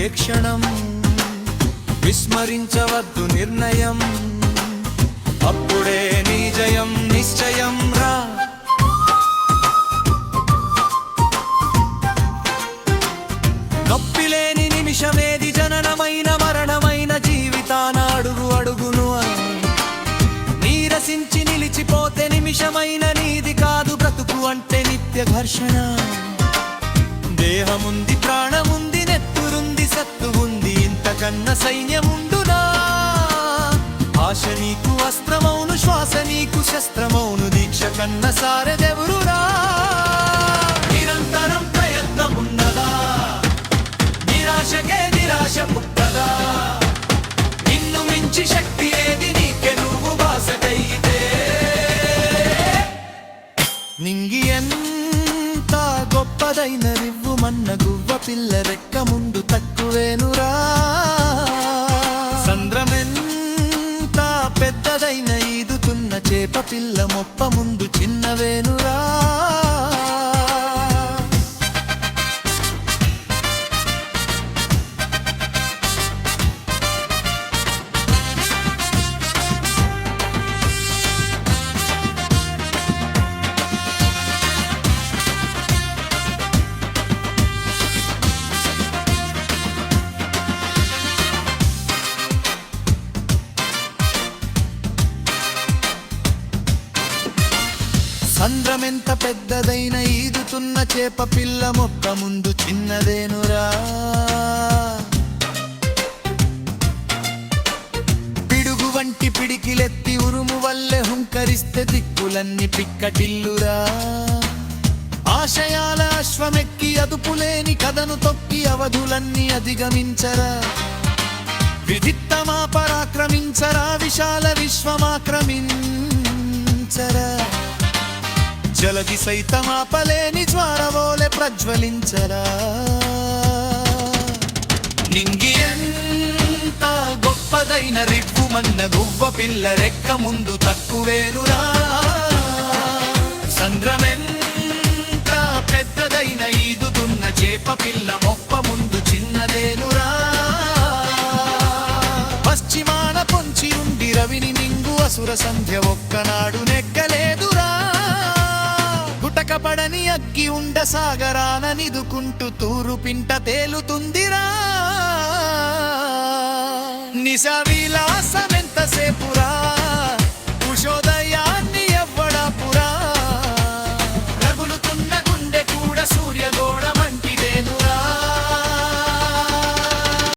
ఏ క్షణం విస్మరించవద్దు నిర్ణయం, అప్పుడే నీ జయం నిశ్చయం రా. నొప్పిలేని నిమిషమేది, జననమైన మరణమైన జీవితాన అడుగు అడుగును నీరసించి నిలిచిపోతే నిమిషమైన నీది కాదు బ్రతుకు అంటే నిత్య ఘర్షణ. దేహముంది, ప్రాణముంది, నెత్తురుంది, సత్తు ఉంది, ఇంతకన్న సైన్యముండునా? ఆశ నీకు అస్త్రమౌను, శ్వాస నీకు శస్త్రమౌను, దీక్ష కన్న సారెదెవరురా? నిరంతరం ప్రయత్నమున్నదా, నిరాశకే నిరాశ పుట్టదా? నిన్ను మించి శక్తి ఏది నీకే నువ్వు బాసకైతే? నింగి ఎంత గొప్పదైన రివ్వుమన్న గువ్వ పిల్ల రెక్క ముందు తక్కువేనురా. సంద్రమెంత పెద్దదైన ఈదుతున్న చేప పిల్ల మొప్ప ముందు చిన్నవేనురా. సంద్రమెంత పెద్దదైన ఈదుతున్న చేప పిల్ల మొక్క ముందు చిన్నదేనురా. పిడుగు వంటి పిడికిలెత్తి ఉరుము వల్లే హుంకరిస్తే దిక్కులన్నీ పిక్కటిల్లురా. ఆశయాల అశ్వమెక్కి అదుపులేని కథను తొక్కి అవధులన్నీ అధిగమించరా. విదిత్తమా పరాక్రమించరా, విశాల విశ్వమాక్రమించరా. జలది సైతమాపలేని జ్వారవోలే ప్రజ్వలించరా. నింగి ఎంత గొప్పదైన రివ్వుమన్న గువ్వ పిల్ల రెక్క ముందు తక్కువేనురా. సంద్రమెంత పెద్దదైన ఈదుతున్న చేప పిల్ల మొప్ప ముందు చిన్నదేనురా. పశ్చిమాన పొంచి ఉండి రవిని నింగు అసుర సంధ్య ఒక్కనాడు నెగ్గలేదురా. గుటకపడని అగ్గి ఉండ సాగరాన నిదుకుంటూ తూరు పింట తేలుతుందిరా. నిశా విలాసమెంతసేపురా.